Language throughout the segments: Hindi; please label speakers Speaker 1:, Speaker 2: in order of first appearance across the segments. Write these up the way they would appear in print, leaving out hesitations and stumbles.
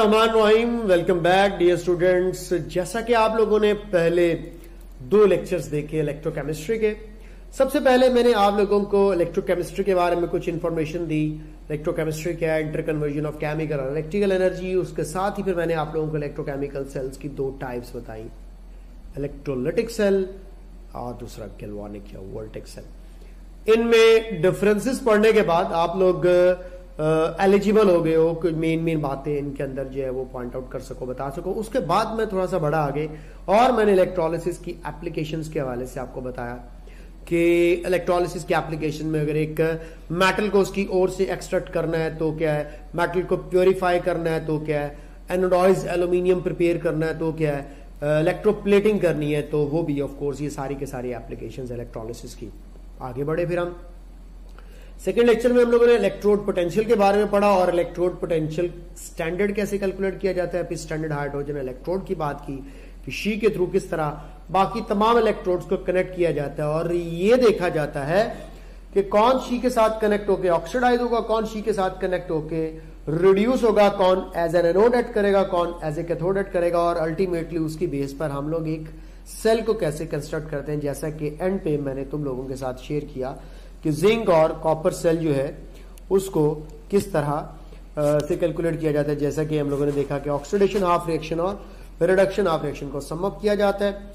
Speaker 1: बिस्मिल्लाहिर्रहमानिर्रहीम। Welcome back dear students. जैसा कि आप लोगों ने पहले 2 लेक्चर्स देखे इलेक्ट्रोकेमिस्ट्री के, सबसे पहले मैंने आप लोगों को इलेक्ट्रोकेमिस्ट्री के बारे में कुछ इंफॉर्मेशन दी। इलेक्ट्रोकेमिस्ट्री क्या है, इंटर कन्वर्जन ऑफ केमिकल और इलेक्ट्रिकल एनर्जी। उसके साथ ही फिर मैंने आप लोगों को इलेक्ट्रोकेमिकल सेल्स की 2 टाइप्स बताई, इलेक्ट्रोलिटिक सेल और दूसरा गैल्वानिक या वोल्टिक सेल। इनमें डिफरेंसेस पढ़ने के बाद आप लोग एलिजिबल हो गए हो, कुछ मेन बातें इनके अंदर जो है वो पॉइंट आउट कर सको, बता सको। उसके बाद मैं थोड़ा सा बढ़ा आगे और मैंने इलेक्ट्रोलिसिस की एप्लीकेशंस के हवाले से आपको बताया कि इलेक्ट्रोलिसिस की एप्लीकेशन में अगर एक मेटल को उसकी ओर से एक्सट्रैक्ट करना है तो क्या है, मेटल को प्योरीफाई करना है तो क्या है, एनोडाइज्ड एल्यूमिनियम प्रिपेयर करना है तो क्या है, इलेक्ट्रोप्लेटिंग करनी है तो वो भी ऑफ कोर्स, ये सारी के सारी एप्लीकेशंस इलेक्ट्रोलिसिस की। आगे बढ़े फिर हम सेकेंड लेक्चर में हम लोगों ने इलेक्ट्रोड पोटेंशियल के बारे में पढ़ा और इलेक्ट्रोड पोटेंशियल स्टैंडर्ड कैसे कैलकुलेट किया जाता है। फिर स्टैंडर्ड हाइड्रोजन इलेक्ट्रोड की बात की कि शी के थ्रू किस तरह बाकी तमाम इलेक्ट्रोड्स को कनेक्ट किया जाता है और ये देखा जाता है कि कौन शी के साथ कनेक्ट होकर ऑक्सीडाइज होगा, कौन शी के साथ कनेक्ट होकर रिड्यूस होगा, कौन एज एन एनोड ऐड करेगा, कौन एज ए कैथोड ऐड करेगा। और अल्टीमेटली उसकी बेस पर हम लोग एक सेल को कैसे कंस्ट्रक्ट करते हैं, जैसा कि एंड पे मैंने तुम लोगों के साथ शेयर किया कि जिंक और कॉपर सेल जो है उसको किस तरह से कैलकुलेट किया जाता है। जैसा कि हम लोगों ने देखा कि ऑक्सीडेशन हाफ रिएक्शन और रिडक्शन हाफ रिएक्शन को सम अप किया जाता है।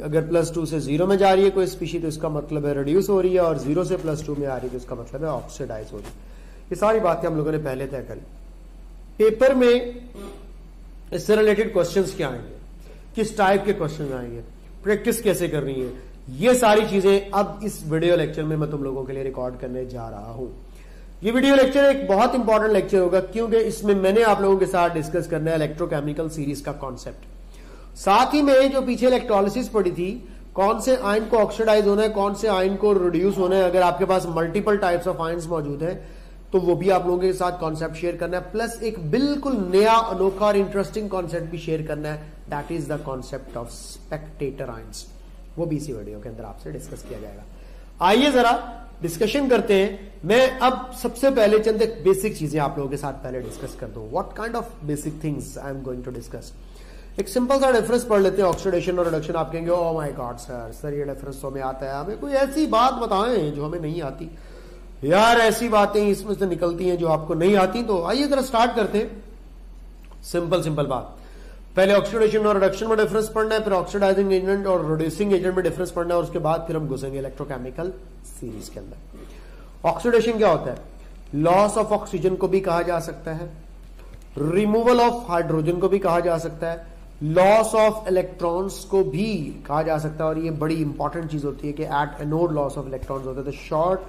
Speaker 1: अगर +2 से 0 में जा रही है कोई स्पीशी तो इसका मतलब है रिड्यूस हो रही है, और 0 से +2 में आ रही है तो इसका मतलब है ऑक्सीडाइज हो रही है। ये सारी बातें हम लोगों ने पहले तय करी। पेपर में इससे रिलेटेड क्वेश्चंस क्या आएंगे, किस टाइप के क्वेश्चन आएंगे, प्रैक्टिस कैसे करनी है, ये सारी चीजें अब इस वीडियो लेक्चर में मैं तुम लोगों के लिए रिकॉर्ड करने जा रहा हूं। ये वीडियो लेक्चर एक बहुत इंपॉर्टेंट लेक्चर होगा क्योंकि इसमें मैंने आप लोगों के साथ डिस्कस करना है इलेक्ट्रोकेमिकल सीरीज का कॉन्सेप्ट। साथ ही में जो पीछे इलेक्ट्रोलिसिस पढ़ी थी, कौन से आयन को ऑक्सीडाइज होना है, कौन से आयन को रिड्यूस होना है, अगर आपके पास मल्टीपल टाइप्स ऑफ आयन्स मौजूद है तो वो भी आप लोगों के साथ कॉन्सेप्ट शेयर करना है, प्लस एक बिल्कुल नया अनोखा और इंटरेस्टिंग कॉन्सेप्ट भी शेयर करना है, that is the concept of Spectator ions. वो भी इसी वीडियो के अंदर आपसे डिस्कस किया जाएगा। आइए जरा डिस्कशन करते हैं। मैं अब सबसे पहले चंद एक बेसिक चीजें आप लोगों के साथ पहले डिस्कस कर दूं। What kind of basic things I am going to discuss. एक सिंपल सा डिफरेंस पढ़ लेते हैं, ऑक्सीडेशन और रिडक्शन। आप कहेंगे ओह माय गॉड सर ये डिफरेंस तो हमें आता है, हमें कोई ऐसी बात बताएं जो हमें नहीं आती। यार ऐसी बातें इसमें से निकलती हैं जो आपको नहीं आती। तो आइए जरा स्टार्ट करते हैं। सिंपल बात, पहले ऑक्सीडेशन और रिडक्शन में डिफरेंस पढ़ना है, फिर ऑक्सीडाइजिंग एजेंट और रिड्यूसिंग एजेंट में डिफरेंस पढ़ना है, और उसके बाद फिर हम घुसेंगे इलेक्ट्रोकेमिकल सीरीज के अंदर। ऑक्सीडेशन क्या होता है? लॉस ऑफ ऑक्सीजन को भी कहा जा सकता है, रिमूवल ऑफ हाइड्रोजन को भी कहा जा सकता है, लॉस ऑफ इलेक्ट्रॉन्स को भी कहा जा सकता है। और ये बड़ी इंपॉर्टेंट चीज होती है कि at anode loss of electrons होते हैं। तो शॉर्ट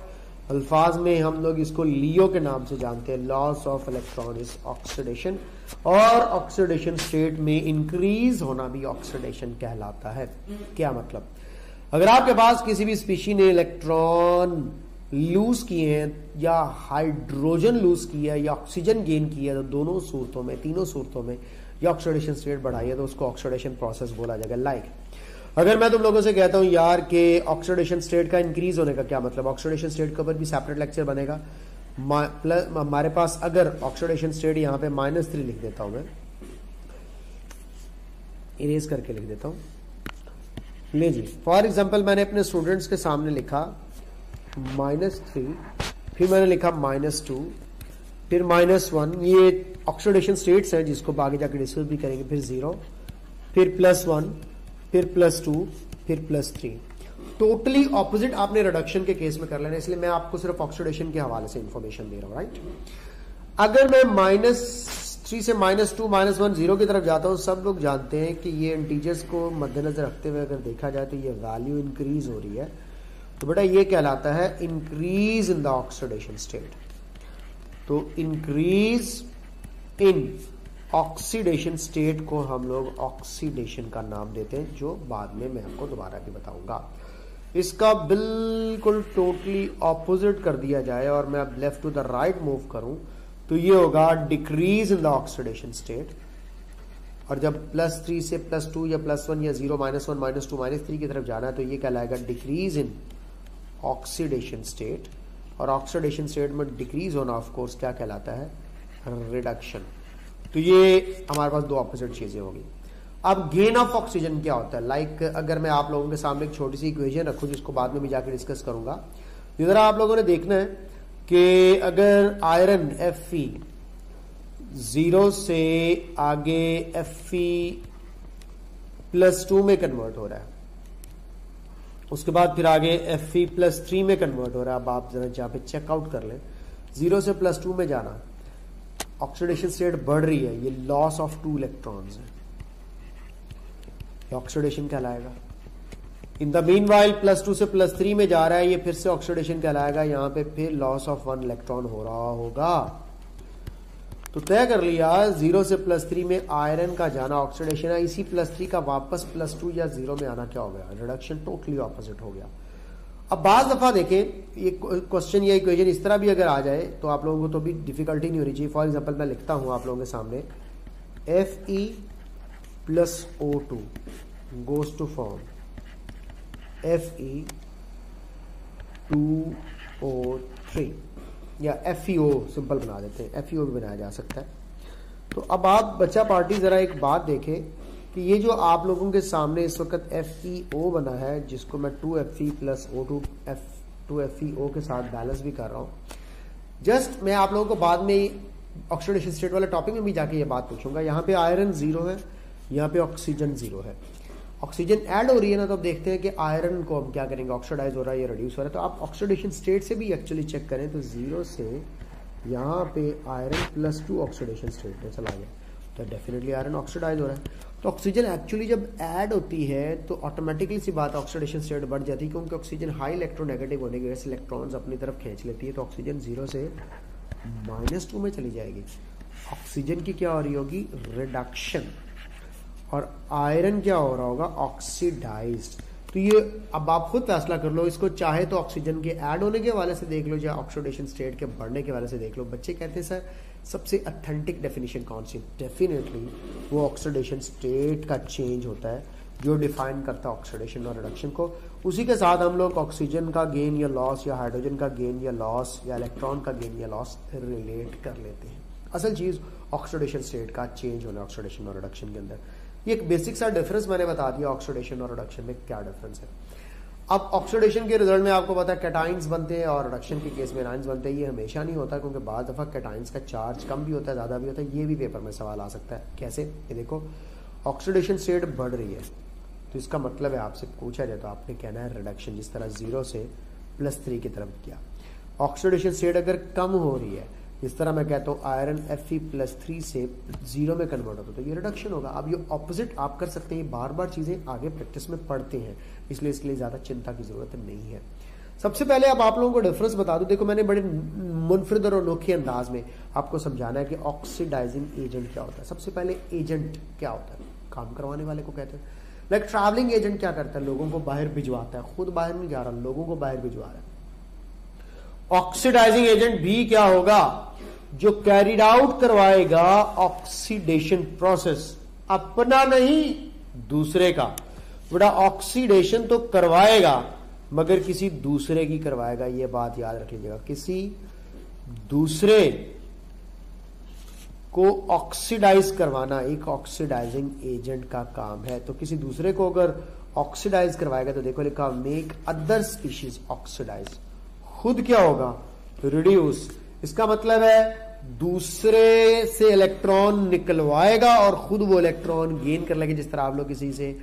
Speaker 1: अल्फाज में हम लोग इसको लियो के नाम से जानते हैं। Loss of electron is oxidation, और ऑक्सीडेशन स्टेट में इंक्रीज होना भी ऑक्सीडेशन कहलाता है। क्या मतलब? अगर आपके पास किसी भी स्पीशी ने इलेक्ट्रॉन लूज किए हैं या हाइड्रोजन लूज किया है या ऑक्सीजन गेन किया है, तो दोनों सूरतों में, तीनों सूरतों में ये ऑक्सीडेशन स्टेट बढ़ाई है तो उसको ऑक्सीडेशन प्रोसेस बोला जाएगा। लाइक अगर मैं तुम लोगों से कहता हूं यार कि ऑक्सीडेशन स्टेट का इंक्रीज होने का क्या मतलब, ऑक्सीडेशन स्टेट के ऊपर भी सेपरेट लेक्चर बनेगा। प्लस हमारे पास अगर ऑक्सीडेशन स्टेट यहां पे -3 लिख देता हूं, मैं इरेज करके लिख देता हूं। ले जी, फॉर एग्जांपल मैंने अपने स्टूडेंट्स के सामने लिखा -3, फिर मैंने लिखा -2, फिर -1। ये ऑक्सीडेशन स्टेट्स हैं जिसको आगे जाकर डिस्कस भी करेंगे। फिर 0, फिर +1, फिर +2, फिर +3। टोटली ऑपोजिट आपने रिडक्शन के केस में कर लेना, इसलिए मैं आपको सिर्फ ऑक्सीडेशन के हवाले से इंफॉर्मेशन दे रहा हूं, राइट। अगर मैं -3 से -2, -1, 0 की तरफ जाता हूं, सब लोग जानते हैं कि ये इंटीजर्स को मद्देनजर रखते हुए अगर देखा जाए तो ये वैल्यू इंक्रीज हो रही है, तो बेटा ये कहलाता है increase in the oxidation state. तो इंक्रीज इन ऑक्सीडेशन स्टेट को हम लोग ऑक्सीडेशन का नाम देते हैं, जो बाद में मैं आपको दोबारा भी बताऊंगा। इसका बिल्कुल टोटली ऑपोजिट कर दिया जाए और मैं अब left to the right move करूं तो ये होगा decrease in the oxidation state. और जब +3 से +2 या +1 या 0, -1, -2, -3 की तरफ जाना है तो ये कहलाएगा डिक्रीज इन ऑक्सीडेशन स्टेट। और ऑक्सीडेशन स्टेट में डिक्रीज होना ऑफ कोर्स क्या कहलाता है? रिडक्शन। तो ये हमारे पास दो ऑपोजिट चीजें होगी। अब गेन ऑफ ऑक्सीजन क्या होता है? लाइक अगर मैं आप लोगों के सामने एक छोटी सी इक्वेशन रखूं जिसको बाद में भी जाकर डिस्कस करूंगा, इधर आप लोगों ने देखना है कि अगर आयरन Fe 0 से आगे Fe+2 में कन्वर्ट हो रहा है, उसके बाद फिर आगे Fe+3 में कन्वर्ट हो रहा है। अब आप जरा जहां पे चेकआउट कर लें, 0 से +2 में जाना, ऑक्सीडेशन स्टेट बढ़ रही है, ये लॉस ऑफ 2 इलेक्ट्रॉन्स है, ऑक्सीडेशन कहलाएगा। इन द मीन वाइल +2 से +3 में जा रहा है, ये फिर से ऑक्सीडेशन कहलाएगा। यहां पे फिर लॉस ऑफ 1 इलेक्ट्रॉन हो रहा होगा। तो तय कर लिया 0 से +3 में आयरन का जाना ऑक्सीडेशन है, इसी +3 का वापस +2 या 0 में आना क्या हो गया? रिडक्शन टोटली ऑपोजिट हो गया। अब बाज दफा देखें ये क्वेश्चन या इक्वेशन इस तरह भी अगर आ जाए तो आप लोगों को तो भी डिफिकल्टी नहीं होनी चाहिए। फॉर एग्जांपल मैं लिखता हूं आप लोगों के सामने Fe+O2 goes to form Fe2O3 या FeO सिंपल बना देते हैं, FeO भी बनाया जा सकता है। तो अब आप बच्चा पार्टी जरा एक बात देखें कि ये जो आप लोगों के सामने इस वक्त FeO बना है, जिसको मैं 2Fe+O2 2FeO के साथ बैलेंस भी कर रहा हूं। जस्ट मैं आप लोगों को बाद में ऑक्सीडेशन स्टेट वाले टॉपिक में भी जाके ये बात पूछूंगा। यहाँ पे आयरन 0 है, यहाँ पे ऑक्सीजन 0 है, ऑक्सीजन ऐड हो रही है ना, तो अब देखते हैं कि आयरन को हम क्या करेंगे, ऑक्सीडाइज हो रहा है या रिड्यूस हो रहा है। तो आप ऑक्सीडेशन स्टेट से भी एक्चुअली चेक करें तो 0 से यहाँ पे आयरन +2 ऑक्सीडेशन स्टेट में चला गया, तो डेफिनेटली आयरन ऑक्सीडाइज हो रहा है। तो ऑक्सीजन एक्चुअली जब ऐड होती है तो ऑटोमेटिकली सी बात ऑक्सीडेशन स्टेट बढ़ जाती है, क्योंकि ऑक्सीजन हाई इलेक्ट्रोनेगेटिव होने की वजह से इलेक्ट्रॉन्स अपनी तरफ खींच लेती है। तो ऑक्सीजन 0 से -2 में चली जाएगी। ऑक्सीजन की क्या हो रही होगी? रिडक्शन। और आयरन क्या हो रहा होगा? ऑक्सीडाइज्ड। तो ये अब आप खुद फैसला कर लो, इसको चाहे तो ऑक्सीजन के ऐड होने के वाले से देख लो या ऑक्सीडेशन स्टेट के बढ़ने के वाले से देख लो। बच्चे कहते हैं सर सबसे अथेंटिक डेफिनेशन कौन सी? डेफिनेटली वो ऑक्सीडेशन स्टेट का चेंज होता है जो डिफाइन करता है ऑक्सीडेशन और रिडक्शन को। उसी के साथ हम लोग ऑक्सीजन का गेन या लॉस या हाइड्रोजन का गेन या लॉस या इलेक्ट्रॉन का गेन या लॉस रिलेट कर लेते हैं। असल चीज ऑक्सीडेशन स्टेट का चेंज होना ऑक्सीडेशन और रिडक्शन के अंदर। ये एक बेसिक सा डिफरेंस मैंने बता दिया ऑक्सीडेशन और रिडक्शन में क्या डिफरेंस है। अब ऑक्सीडेशन के रिजल्ट में आपको पता है कैटाइंस बनते हैं और रिडक्शन के केस में एनाइंस बनते हैं। ये हमेशा नहीं होता, क्योंकि बाद दफा कैटाइंस का चार्ज कम भी होता है, ज्यादा भी होता है। ये भी पेपर में सवाल आ सकता है। कैसे? ये देखो, ऑक्सीडेशन स्टेट बढ़ रही है तो इसका मतलब है आपसे पूछा जाए तो आपने कहना है रिडक्शन, जिस तरह 0 से +3 की तरफ किया। ऑक्सीडेशन स्टेट अगर कम हो रही है, इस तरह मैं कहता हूं आयरन Fe+3 से 0 में कन्वर्ट होता है, तो ये रिडक्शन होगा। अब ये ऑपोजिट आप कर सकते हैं, बार बार चीजें आगे प्रैक्टिस में पढ़ते हैं, इसलिए इसके लिए ज्यादा चिंता की जरूरत नहीं है। सबसे पहले अब आप लोगों को डिफरेंस बता दूं। देखो, मैंने बड़े मुनफरिद और अनोखे अंदाज में आपको समझाना है कि ऑक्सीडाइजिंग एजेंट क्या होता है। सबसे पहले एजेंट क्या होता है? काम करवाने वाले को कहते हैं। लाइक ट्रैवलिंग एजेंट क्या करता है? लोगों को बाहर भिजवाता है, खुद बाहर नहीं जा रहा, लोगों को बाहर भिजवा रहा है। ऑक्सीडाइजिंग एजेंट भी क्या होगा? जो कैरिड आउट करवाएगा ऑक्सीडेशन प्रोसेस, अपना नहीं दूसरे का। बड़ा ऑक्सीडेशन तो करवाएगा मगर किसी दूसरे की करवाएगा, यह बात याद रख लीजिएगा। किसी दूसरे को ऑक्सीडाइज करवाना एक ऑक्सीडाइजिंग एजेंट का काम है। तो किसी दूसरे को अगर ऑक्सीडाइज करवाएगा तो देखो लिखा मेक अदर स्पीशीज ऑक्सीडाइज, खुद क्या होगा? रिड्यूस। इसका मतलब है दूसरे से इलेक्ट्रॉन निकलवाएगा और खुद वो इलेक्ट्रॉन गेन कर लेंगे। जिस तरह आप लोग किसी से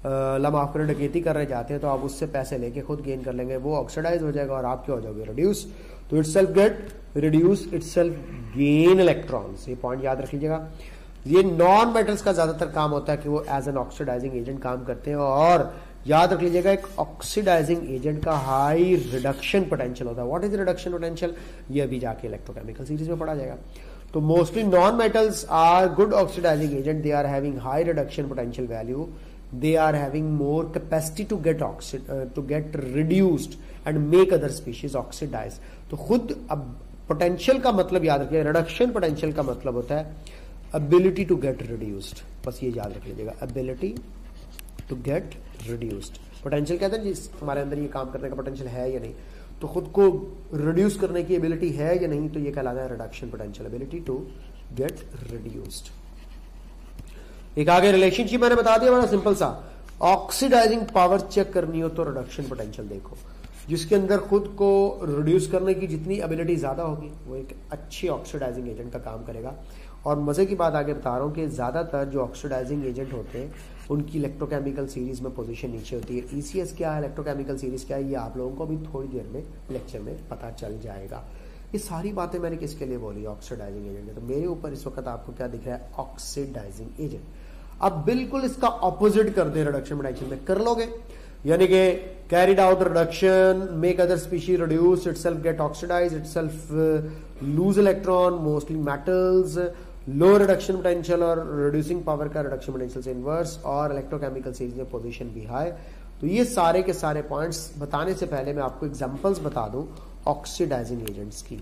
Speaker 1: माफ करें डकैती करने जाते हैं तो आप उससे पैसे लेके खुद गेन कर लेंगे, वो ऑक्सीडाइज हो जाएगा और आप क्या हो जाओगे? रिड्यूस। तो itself get reduce, itself gain electrons. ये पॉइंट याद रख लीजिएगा। ये नॉन मेटल्स का ज्यादातर काम होता है कि वो एज एन ऑक्सीडाइजिंग एजेंट काम करते हैं। और याद रख लीजिएगा एक ऑक्सीडाइजिंग एजेंट का हाई रिडक्शन पोटेंशियल होता है। What is reduction potential? ये अभी जाके इलेक्ट्रोकेमिकल सीरीज में पढ़ा जाएगा। तो mostly non metals are good oxidizing agent, they are having high reduction potential value, they are having more capacity to get reduced and make other species oxidize। तो खुद अब पोटेंशियल का मतलब याद रखिए, रिडक्शन पोटेंशियल का मतलब होता है ability to get reduced। बस ये याद रख लीजिएगा, ability to get reduced। Potential कहते हैं जिस हमारे अंदर ये काम करने का पोटेंशियल है या नहीं, तो खुद को रिड्यूस करने की एबिलिटी है या नहीं, तो ये कहलाता है reduction potential, ability to get reduced. एक आगे रिलेशनशिप मैंने बता दिया बड़ा सिंपल सा। ऑक्सीडाइजिंग पावर चेक करनी हो तो रिडक्शन पोटेंशियल देखो, जिसके अंदर खुद को रिड्यूस करने की जितनी एबिलिटी ज्यादा होगी वो एक अच्छी ऑक्सीडाइजिंग एजेंट का काम करेगा। और मजे की बात आगे बता रहा हूं कि ज्यादातर जो ऑक्सीडाइजिंग एजेंट होते हैं उनकी इलेक्ट्रोकेमिकल सीरीज में पोजीशन नीचे होती है। ईसीएस क्या है, इलेक्ट्रोकेमिकल सीरीज क्या है, ये आप लोगों को भी थोड़ी देर में लेक्चर में पता चल जाएगा। ये सारी बातें मैंने किसके लिए बोली, ऑक्सीडाइजिंग एजेंट। तो मेरे ऊपर इस वक्त आपको क्या दिख रहा है, ऑक्सीडाइजिंग एजेंट। अब बिल्कुल इसका ऑपोजिट कर दे रिडक्शन पोटेंशियल में, कर लोगे, यानी कि carried out reduction make other species reduce itself get oxidise itself lose electron mostly metals, low reduction potential और रिड्यूसिंग पावर का रिडक्शन पोटेंशियल से इनवर्स, और इलेक्ट्रोकेमिकल सीरीज में पोजीशन भी हाई। तो ये सारे के सारे पॉइंट्स बताने से पहले मैं आपको एग्जांपल्स बता दूं ऑक्सीडाइजिंग एजेंट्स की।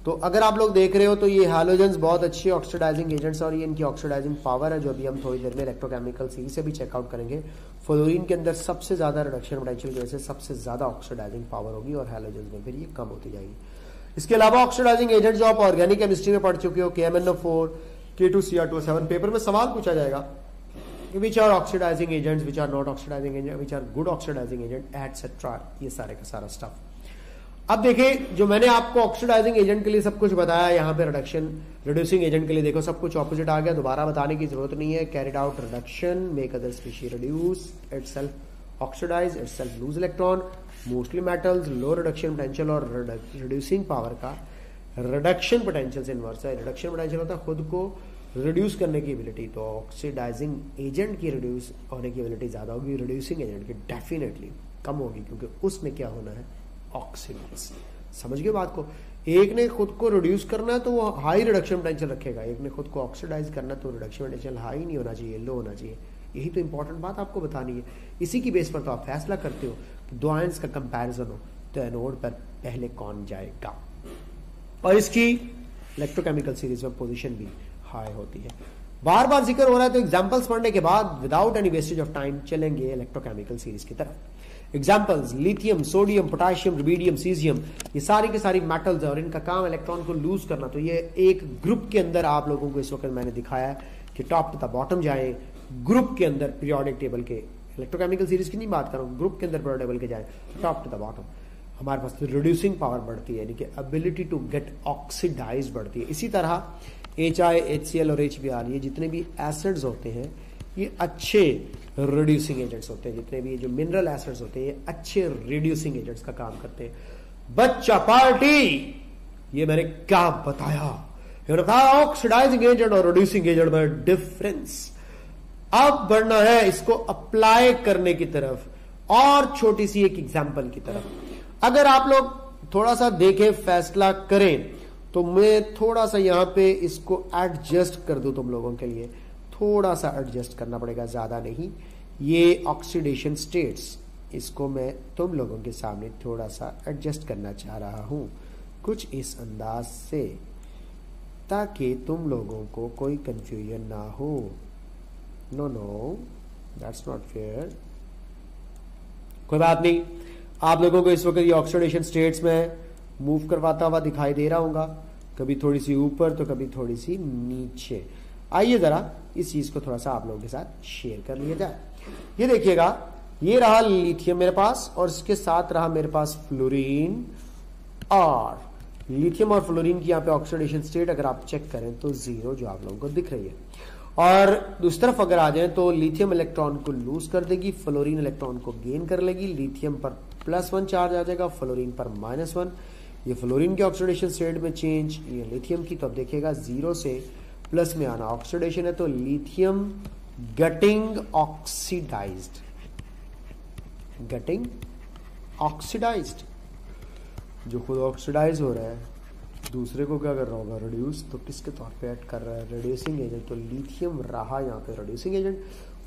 Speaker 1: तो अगर आप लोग देख रहे हो तो ये हैलोजेंस बहुत अच्छे ऑक्सीडाइजिंग एजेंट्स और ये इनकी ऑक्सीडाइजिंग पावर है, जो अभी हम थोड़ी देर में इलेक्ट्रोकेमिकल सीरीज से भी चेकआउट करेंगे। फ्लोरीन के अंदर सबसे ज्यादा रिडक्शन पोटेंशियल की वजह से सबसे ज्यादा ऑक्सीडाइजिंग पावर होगी और हैलोजेंस में फिर ये कम होती जाएगी। इसके अलावा ऑक्सीडाइजिंग एजेंट जो आप ऑर्गेनिक केमिस्ट्री में पढ़ चुके हो, KMnO4, K2Cr2O7, पेपर में सवाल पूछा जाएगा which are oxidizing agents, which are not oxidizing agent, which are good oxidizing agent etcetera, ये सारे का सारा स्टफ। अब देखिए जो मैंने आपको ऑक्सीडाइजिंग एजेंट के लिए सब कुछ बताया, यहाँ पे रिड्यूसिंग एजेंट के लिए देखो सब कुछ ऑपोजिट आ गया, दोबारा बताने की जरूरत नहीं है। Carried out reduction make other species reduce itself oxidise itself lose electron mostly metals, low reduction potential और रिड्यूसिंग पावर का रिडक्शन पोटेंशियल से इनवर्स है। रिडक्शन पोटेंशियल होता है खुद को रिड्यूस करने की एबिलिटी, तो ऑक्सीडाइजिंग एजेंट की रिड्यूस होने की एबिलिटी ज्यादा होगी, रिड्यूसिंग एजेंट की डेफिनेटली कम होगी, क्योंकि उसमें क्या होना है, ऑक्सीडाइज। समझ गए बात को? एक ने खुद को रिड्यूस करना है तो वो हाई रिडक्शन पोटेंशियल रखेगा, एक ने खुद को ऑक्सीडाइज करना है तो रिडक्शन पोटेंशियल हाई नहीं होना चाहिए, लो होना चाहिए। यही तो इंपॉर्टेंट बात आपको बतानी है। इसी की बेस पर तो आप फैसला करते हो कि दो आयंस का कंपैरिजन हो तो एनोड पर पहले कौन जाएगा, और इसकी इलेक्ट्रोकेमिकल सीरीज में पोजीशन भी हाई होती है। बार बार जिक्र हो रहा है तो एग्जांपल्स पढ़ने के बाद without any wastage of time चलेंगे इलेक्ट्रोकेमिकल सीरीज की तरफ। Examples lithium, sodium, potassium, rubidium, caesium, ये सारी के सारी मेटल्स है और इनका काम इलेक्ट्रॉन को लूज करना। तो ये एक ग्रुप के अंदर आप लोगों को इस वक्त मैंने दिखाया है कि टॉप टू द बॉटम जाए, ग्रुप के अंदर पीरियोडिक टेबल के, इलेक्ट्रोकेमिकल सीरीज की नहीं बात कर रहा हूं, ग्रुप के अंदर पीरियोडिक टेबल के जाए टॉप टू द बॉटम, हमारे पास रिड्यूसिंग पावर बढ़ती है, यानी कि एबिलिटी टू गेट ऑक्सीडाइज बढ़ती है। इसी तरह HI, HCl और HBr, ये जितने भी एसिड्स होते हैं ये अच्छे रिड्यूसिंग एजेंट्स होते हैं, जितने भी ये जो मिनरल एसिड्स होते हैं ये अच्छे रिड्यूसिंग एजेंट्स का काम करते हैं। बच्चा पार्टी, ये मैंने क्या बताया, ऑक्सीडाइजिंग एजेंट और रिड्यूसिंग एजेंट में डिफरेंस। अब बढ़ना है इसको अप्लाई करने की तरफ, और छोटी सी एक एग्जांपल की तरफ। अगर आप लोग थोड़ा सा देखें, फैसला करें, तो मैं थोड़ा सा यहां पे इसको एडजस्ट कर दूं तुम लोगों के लिए, थोड़ा सा एडजस्ट करना पड़ेगा, ज्यादा नहीं। ये ऑक्सीडेशन स्टेट्स, इसको मैं तुम लोगों के सामने थोड़ा सा एडजस्ट करना चाह रहा हूं कुछ इस अंदाज से, ताकि तुम लोगों को कोई कंफ्यूजन ना हो। No that's not fair. कोई बात नहीं, आप लोगों को इस वक्त ये ऑक्सीडेशन स्टेट्स में मूव करवाता हुआ दिखाई दे रहा होगा, कभी थोड़ी सी ऊपर तो कभी थोड़ी सी नीचे। आइए जरा इस चीज को थोड़ा सा आप लोगों के साथ शेयर कर लिया जाए। ये देखिएगा, ये रहा लिथियम मेरे पास और इसके साथ रहा मेरे पास फ्लोरीन, और लिथियम और फ्लोरीन की यहाँ पे ऑक्सीडेशन स्टेट अगर आप चेक करें तो 0 जो आप लोगों को दिख रही है। और दूसरी तरफ अगर आ जाए तो लिथियम इलेक्ट्रॉन को लूज कर देगी, फ्लोरीन इलेक्ट्रॉन को गेन कर लेगी, लिथियम पर +1 चार्ज आ जाएगा, फ्लोरीन पर -1। ये फ्लोरीन के ऑक्सीडेशन स्टेट में चेंज, ये लिथियम की, तो अब देखिएगा 0 से प्लस में आना ऑक्सीडेशन है, तो lithium getting oxidized, getting oxidized, जो खुद ऑक्सीडाइज हो रहा है दूसरे को क्या कर रहा होगा, रिड्यूस। तो किसके तौर पे ऐड कर रहा है, रिड्यूसिंग एजेंट। तो लिथियम रहा यहाँ पे रिड्यूसिंग एजेंट,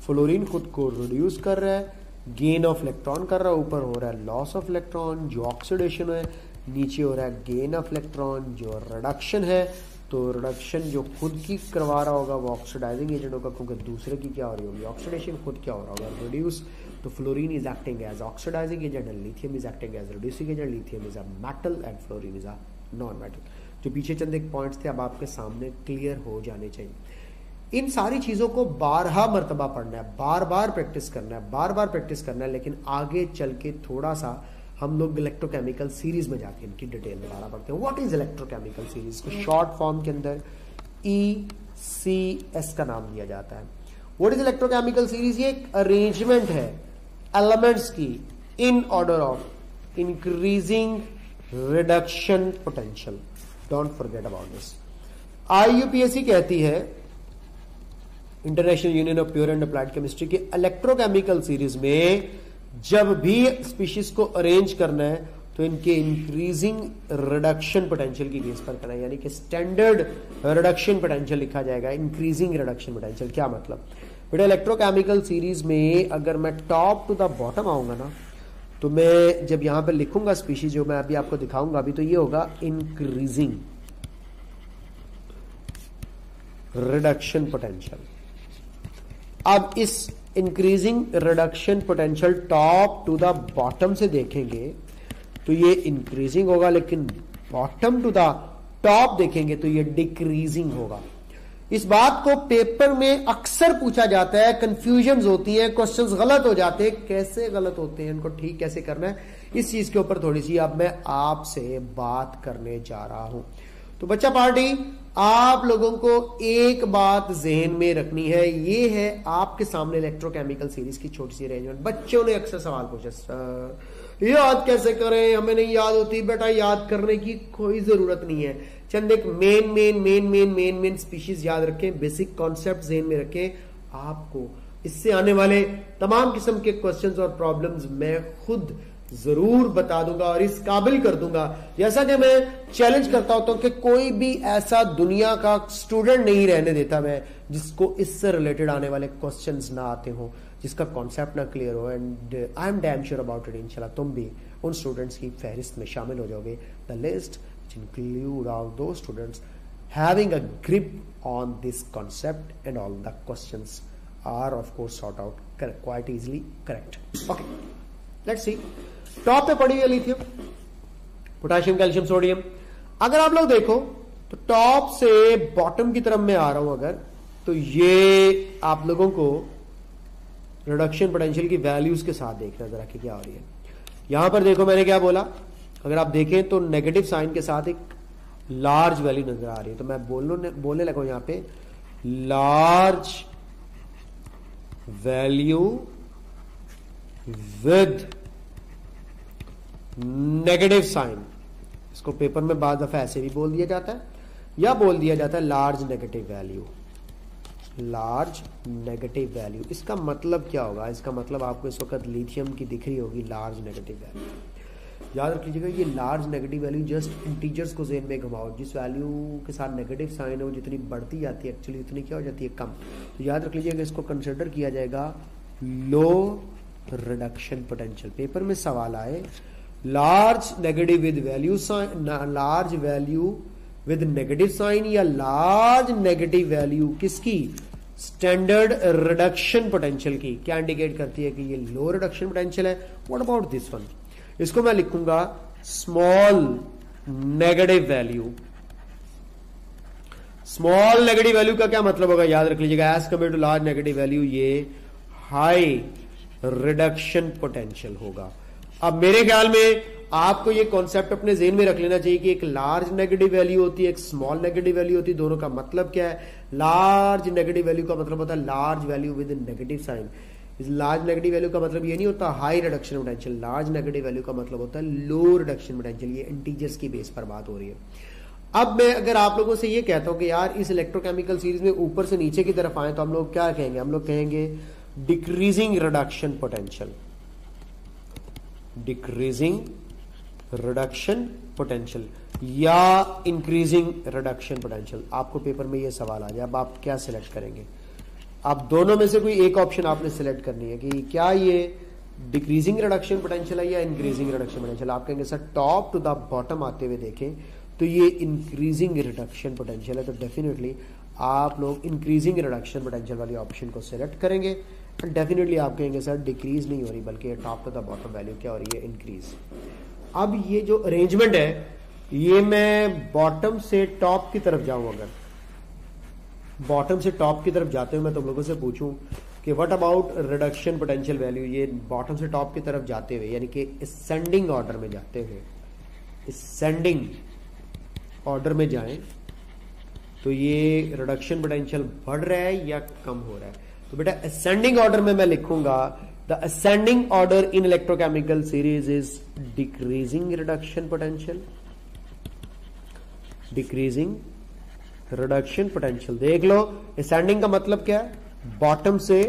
Speaker 1: फ्लोरीन खुद को रिड्यूस कर रहा है, गेन ऑफ इलेक्ट्रॉन कर रहा है, ऊपर हो रहा है लॉस ऑफ इलेक्ट्रॉन जो ऑक्सीडेशन है, नीचे हो रहा है गेन ऑफ इलेक्ट्रॉन जो रिडक्शन है। तो रिडक्शन जो खुद की करवा रहा होगा वो ऑक्सीडाइजिंग एजेंट होगा, क्योंकि दूसरे की क्या हो रही होगी, ऑक्सीडेशन, खुद क्या हो रहा होगा, रिड्यूस। तो fluorine is acting as oxidizing agent and lithium is acting as reducing agent. Lithium is a metal and fluorine is a non metal. जो पीछे चंद एक पॉइंट्स थे अब आपके सामने क्लियर हो जाने चाहिए। इन सारी चीजों को 12 मरतबा पढ़ना है, बार बार प्रैक्टिस करना है, बार बार प्रैक्टिस करना है। लेकिन आगे चल के थोड़ा सा हम लोग इलेक्ट्रोकेमिकल सीरीज में जाके इनकी डिटेल में जाना पड़ते हैं। व्हाट इज इलेक्ट्रोकेमिकल सीरीज को शॉर्ट फॉर्म के अंदर ECS का नाम दिया जाता है। What is electrochemical series? ये एक अरेंजमेंट है एलिमेंट्स की in order of increasing reduction potential. Don't forget about this. IUPAC कहती है, international union of pure and applied chemistry की इलेक्ट्रोकेमिकल सीरीज में जब भी स्पीशीज को अरेंज करना है तो इनके इंक्रीजिंग रिडक्शन पोटेंशियल की बेस पर करना है, यानी कि स्टैंडर्ड रिडक्शन पोटेंशियल लिखा जाएगा, इंक्रीजिंग रिडक्शन पोटेंशियल। क्या मतलब बेटा? इलेक्ट्रोकेमिकल सीरीज में अगर मैं टॉप टू द बॉटम आऊंगा ना, तो मैं जब यहां पर लिखूंगा स्पीशीज, जो मैं अभी आपको दिखाऊंगा अभी, तो ये होगा इंक्रीजिंग रिडक्शन पोटेंशियल। अब इस increasing reduction potential top to the bottom से देखेंगे तो ये इंक्रीजिंग होगा, लेकिन बॉटम टू द टॉप देखेंगे तो ये डिक्रीजिंग होगा। इस बात को पेपर में अक्सर पूछा जाता है, कंफ्यूजन्स होती हैं, क्वेश्चंस गलत हो जाते हैं। कैसे गलत होते हैं, इनको ठीक कैसे करना है, इस चीज के ऊपर थोड़ी सी अब मैं आपसे बात करने जा रहा हूं। तो बच्चा पार्टी, आप लोगों को एक बात जहन में रखनी है, ये है आपके सामने इलेक्ट्रोकेमिकल सीरीज की छोटी सी अरेंजमेंट। बच्चों ने अक्सर सवाल पूछा, सर याद कैसे करें, हमें नहीं याद होती। बेटा याद करने की कोई जरूरत नहीं है, चंद एक मेन स्पीशीज याद रखें, बेसिक कॉन्सेप्ट जहन में रखें। आपको इससे आने वाले तमाम किस्म के क्वेश्चंस और प्रॉब्लम्स मैं खुद जरूर बता दूंगा और इस काबिल कर दूंगा। जैसा कि मैं चैलेंज करता होता हूं कि कोई भी ऐसा दुनिया का स्टूडेंट नहीं रहने देता मैं जिसको इससे रिलेटेड आने वाले क्वेश्चंस ना आते हो, जिसका कॉन्सेप्ट ना क्लियर हो। And I am damn sure about it, इंशाल्लाह तुम भी उन स्टूडेंट्स की फहरिस्त में शामिल हो जाओगे। The list which include all those students having a grip on this concept, and all the questions are of course sought out quite easily correct. Okay, let's see. Top पे पड़ी है लिथियम, पोटेशियम, कैल्शियम, सोडियम। अगर आप लोग देखो तो टॉप से बॉटम की तरफ मैं आ रहा हूं अगर, तो ये आप लोगों को रिडक्शन पोटेंशियल की वैल्यूज के साथ देखना जरा कि क्या हो रही है। यहां पर देखो मैंने क्या बोला, अगर आप देखें तो नेगेटिव साइन के साथ एक लार्ज वैल्यू नजर आ रही है, तो मैं बोलने लगा यहां पे large value with negative sign. इसको पेपर में बाद दफा ऐसे भी बोल दिया जाता है या बोल दिया जाता है large negative value, large negative value. इसका मतलब क्या होगा? इसका मतलब आपको इस वक्त लिथियम की दिख रही होगी लार्ज नेगेटिव वैल्यू। याद रख लीजिएगा, ये large negative value just integers को ज़हन में घुमाओ, जिस वैल्यू के साथ नेगेटिव साइन है वो जितनी बढ़ती जाती है एक्चुअली उतनी क्या हो जाती है, कम। तो याद रख लीजिएगा, इसको कंसिडर किया जाएगा लो रिडक्शन पोटेंशियल। पेपर में सवाल आए large negative with value sign, large value with negative sign या लार्ज नेगेटिव वैल्यू किसकी, स्टैंडर्ड रिडक्शन पोटेंशियल की, क्या इंडिकेट करती है कि ये लो रिडक्शन पोटेंशियल है। What about this one? इसको मैं लिखूंगा small negative value. Small negative value का क्या मतलब होगा? याद रख लीजिएगा, as compare to large negative value ये हाई रिडक्शन पोटेंशियल होगा। अब मेरे ख्याल में आपको ये कॉन्सेप्ट अपने जेहन में रख लेना चाहिए कि एक लार्ज नेगेटिव वैल्यू होती है, एक स्मॉल नेगेटिव वैल्यू होती है। दोनों का मतलब क्या है? लार्ज नेगेटिव वैल्यू का मतलब होता है large value with negative sign. इस लार्ज नेगेटिव वैल्यू का मतलब ये नहीं होता high reduction potential, large negative value का मतलब होता है लो रिडक्शन पोटेंशियल। ये इंटीजर्स की बेस पर बात हो रही है। अब मैं अगर आप लोगों से ये कहता हूं कि यार इस इलेक्ट्रोकेमिकल सीरीज में ऊपर से नीचे की तरफ आए तो हम लोग क्या कहेंगे? हम लोग कहेंगे decreasing reduction potential, decreasing reduction potential या इंक्रीजिंग रिडक्शन पोटेंशियल। आपको पेपर में ये सवाल आ जाए, अब आप क्या सिलेक्ट करेंगे? आप दोनों में से कोई एक ऑप्शन आपने सिलेक्ट करनी है कि क्या ये डिक्रीजिंग रिडक्शन पोटेंशियल है या इंक्रीजिंग रिडक्शन पोटेंशियल। आप कहेंगे sir top to the bottom आते हुए देखें तो ये इंक्रीजिंग रिडक्शन पोटेंशियल है, तो डेफिनेटली आप लोग इंक्रीजिंग रिडक्शन पोटेंशियल वाली ऑप्शन को सिलेक्ट करेंगे। एंड डेफिनेटली आप कहेंगे सर डिक्रीज नहीं हो रही बल्कि top to the bottom value क्या हो रही है, इंक्रीज। अब ये जो अरेंजमेंट है ये मैं बॉटम से टॉप की तरफ जाऊं अगर, बॉटम से टॉप की तरफ जाते हुए मैं तुम लोगों से पूछूं कि what about reduction potential value, ये बॉटम से टॉप की तरफ जाते हुए यानी कि असेंडिंग ऑर्डर में जाते हुए, असेंडिंग ऑर्डर में जाएं तो ये रिडक्शन पोटेंशियल बढ़ रहा है या कम हो रहा है। तो बेटा असेंडिंग ऑर्डर में मैं लिखूंगा the ascending order in electrochemical series is decreasing reduction potential, decreasing reduction potential. देख लो असेंडिंग का मतलब क्या है, बॉटम से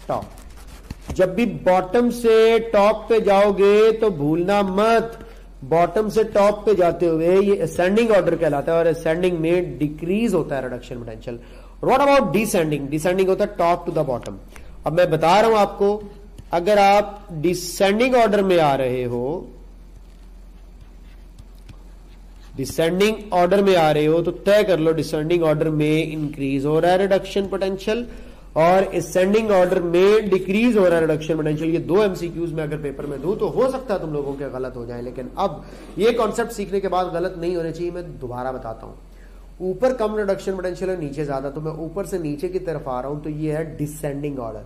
Speaker 1: टॉप। जब भी बॉटम से टॉप पे जाओगे तो भूलना मत, बॉटम से टॉप पे जाते हुए ये असेंडिंग ऑर्डर कहलाता है और असेंडिंग में डिक्रीज होता है reduction potential. What about descending, descending होता है टॉप टू द बॉटम। अब मैं बता रहा हूं आपको, अगर आप डिसेंडिंग ऑर्डर में आ रहे हो, डिसेंडिंग ऑर्डर में आ रहे हो तो तय कर लो डिसेंडिंग ऑर्डर में इंक्रीज हो रहा है रिडक्शन पोटेंशियल और असेंडिंग ऑर्डर में डिक्रीज हो रहा है रिडक्शन पोटेंशियल। ये दो एमसीक्यूज में अगर पेपर में दूं तो हो सकता है तुम लोगों के गलत हो जाए, लेकिन अब ये कॉन्सेप्ट सीखने के बाद गलत नहीं होने चाहिए। मैं दोबारा बताता हूं, ऊपर कम रिडक्शन पोटेंशियल है, नीचे ज्यादा, तो मैं ऊपर से नीचे की तरफ आ रहा हूं तो ये है डिसेंडिंग ऑर्डर।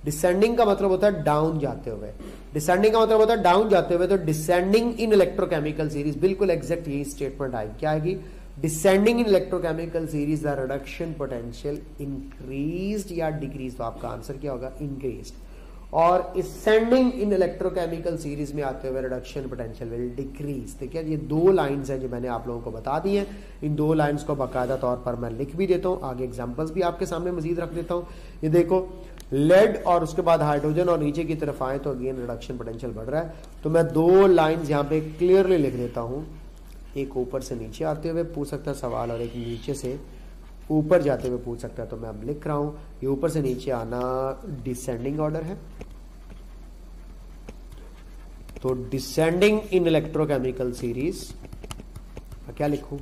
Speaker 1: डिसेंडिंग का मतलब होता है डाउन जाते हुए, डिसेंडिंग का मतलब होता है डाउन जाते हुए। तो डिसेंडिंग इन इलेक्ट्रोकेमिकल सीरीज, बिल्कुल एग्जैक्ट यही स्टेटमेंट आएगी, क्या आएगी, descending in electrochemical series the reduction potential increased या डिक्रीज। तो आपका आंसर क्या होगा, इंक्रीज्ड। और असेंडिंग इन इलेक्ट्रोकेमिकल सीरीज में आते हुए रिडक्शन पोटेंशियल विल डिक्रीज। देखिए ये दो लाइंस हैं जो मैंने आप लोगों को बता दी हैं, इन दो लाइंस को बाकायदा तौर पर मैं लिख भी देता हूं, आगे एग्जांपल्स भी आपके सामने मजीद रख देता हूं। ये देखो लेड और उसके बाद हाइड्रोजन और नीचे की तरफ आए तो अगेन रिडक्शन पोटेंशियल बढ़ रहा है। तो मैं दो लाइंस यहां पे क्लियरली लिख देता हूं, एक ऊपर से नीचे आते हुए पूछ सकता है सवाल और एक नीचे से ऊपर जाते हुए पूछ सकता है। तो मैं अब लिख रहा हूं, ये ऊपर से नीचे आना डिसेंडिंग ऑर्डर है, तो डिसेंडिंग इन इलेक्ट्रोकेमिकल सीरीज क्या लिखूं,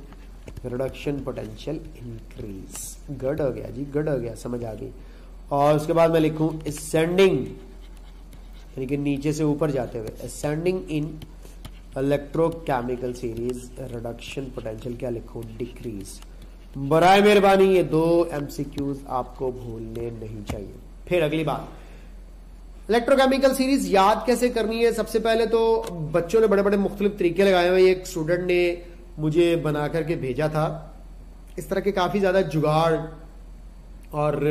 Speaker 1: रिडक्शन पोटेंशियल इंक्रीज। गड हो गया जी, गड हो गया, समझ आ गई। और उसके बाद मैं लिखूं असेंडिंग, यानी कि नीचे से ऊपर जाते हुए, असेंडिंग इन इलेक्ट्रोकेमिकल सीरीज रिडक्शन पोटेंशियल क्या लिखूं, डिक्रीज। बराए मेहरबानी ये दो एमसीक्यूज आपको भूलने नहीं चाहिए। फिर अगली बात, इलेक्ट्रोकेमिकल सीरीज याद कैसे करनी है। सबसे पहले तो बच्चों ने बड़े बड़े मुख्तलिफ तरीके लगाए हुए, एक स्टूडेंट ने मुझे बना करके भेजा था, इस तरह के काफी ज्यादा जुगाड़ और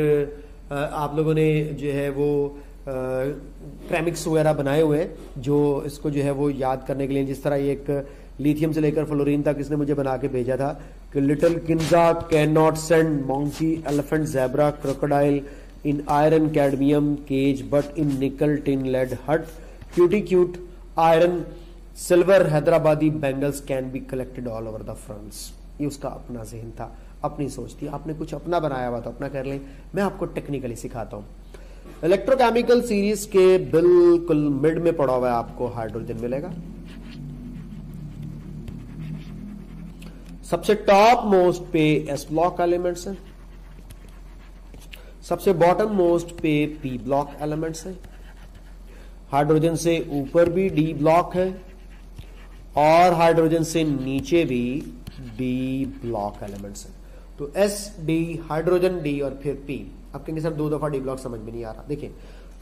Speaker 1: आप लोगों ने जो है वो क्रेमिक्स वगैरह बनाए हुए जो इसको जो है वो याद करने के लिए, जिस तरह एक लिथियम से लेकर फ्लोरीन तक इसने मुझे बना के भेजा था कि little Kinza can not send monkey elephant zebra crocodile in iron cadmium cage but in nickel tin lead hut cutie cute iron silver हैदराबादी bangles can be collected all over the fronts. ये उसका अपना जहन था, अपनी सोच थी, आपने कुछ अपना बनाया हुआ तो अपना कर लें। मैं आपको टेक्निकली सिखाता हूं। इलेक्ट्रोकेमिकल सीरीज के बिल्कुल मिड में पड़ा हुआ है आपको हाइड्रोजन मिलेगा, सबसे टॉप मोस्ट पे एस ब्लॉक एलिमेंट्स हैं, सबसे बॉटम मोस्ट पे पी ब्लॉक एलिमेंट्स हैं, हाइड्रोजन से ऊपर भी डी ब्लॉक है और हाइड्रोजन से नीचे भी डी ब्लॉक एलिमेंट्स हैं। तो एस डी, हाइड्रोजन डी और फिर पी। आप कहेंगे सर दो दफा डी ब्लॉक समझ में नहीं आ रहा। देखिए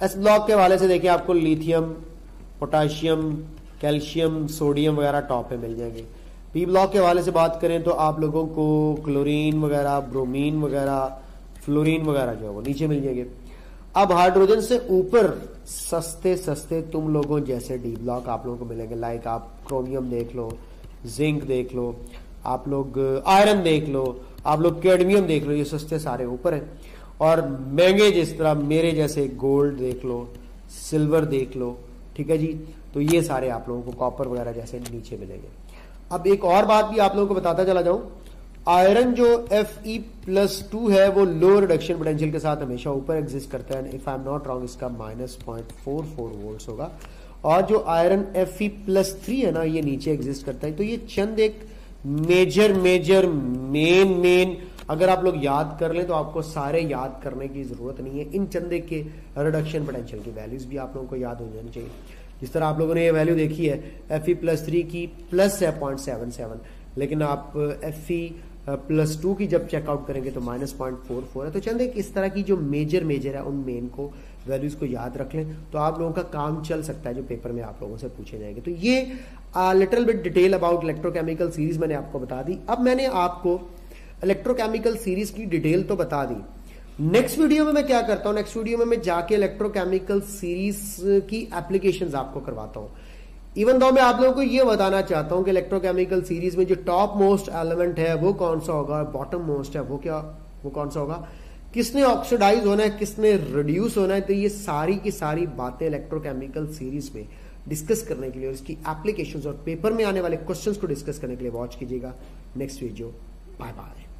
Speaker 1: एस ब्लॉक के हवाले से देखिए आपको लिथियम, पोटाशियम, कैल्शियम, सोडियम वगैरह टॉप पे मिल जाएंगे। पी ब्लॉक के हवाले से बात करें तो आप लोगों को क्लोरीन वगैरह, ब्रोमीन वगैरह, फ्लोरीन वगैरह जो है वो नीचे मिल जाएंगे। अब हाइड्रोजन से ऊपर सस्ते सस्ते तुम लोगों जैसे डी ब्लॉक आप लोगों को मिलेंगे, लाइक आप क्रोमियम देख लो, जिंक देख लो, आप लोग आयरन देख लो, आप लोग कैडमियम देख लो, ये सस्ते सारे ऊपर हैं। और महंगे जिस तरह मेरे जैसे गोल्ड देख लो, सिल्वर देख लो, ठीक है जी, तो ये सारे आप लोगों को कॉपर वगैरह जैसे नीचे मिलेंगे। अब एक और बात भी आप लोगों को बताता चला जाऊं, आयरन जो Fe+2 है वो लो रिडक्शन पोटेंशियल के साथ हमेशा ऊपर एग्जिस्ट करता है। If I am not wrong इसका -0.44 वोल्ट्स होगा। और जो आयरन Fe+3 है ना ये नीचे एग्जिस्ट करता है। तो ये चंद एक मेजर मेन अगर आप लोग याद कर लें तो आपको सारे याद करने की जरूरत नहीं है। इन चंदे के रिडक्शन पोटेंशियल की वैल्यूज भी आप लोगों को याद हो जानी चाहिए। जिस तरह आप लोगों ने ये वैल्यू देखी है Fe+3 की प्लस है 0.77, लेकिन आप +2 की जब चेकआउट करेंगे तो -0.44 है। तो चंद एक इस तरह की जो मेजर है उन मेन को वैल्यूज को याद रख लें तो आप लोगों का काम चल सकता है जो पेपर में आप लोगों से पूछे जाएंगे। तो ये little bit detail about electrochemical series मैंने आपको बता दी। अब मैंने आपको इलेक्ट्रोकेमिकल सीरीज की डिटेल तो बता दी। नेक्स्ट वीडियो में मैं क्या करता हूं, नेक्स्ट वीडियो में मैं जाके इलेक्ट्रोकेमिकल सीरीज की एप्लीकेशंस आपको करवाता हूं। इवन दो मैं आप लोगों को ये बताना चाहता हूं कि इलेक्ट्रोकेमिकल सीरीज में जो टॉप मोस्ट एलिमेंट है वो कौन सा होगा, बॉटम मोस्ट है वो कौन सा होगा, किसने ऑक्सीडाइज होना है, किसने रिड्यूस होना है। तो ये सारी की सारी बातें इलेक्ट्रोकेमिकल सीरीज में डिस्कस करने के लिए और इसकी एप्लीकेशंस और पेपर में आने वाले क्वेश्चंस को डिस्कस करने के लिए वॉच कीजिएगा नेक्स्ट वीडियो। Bye bye.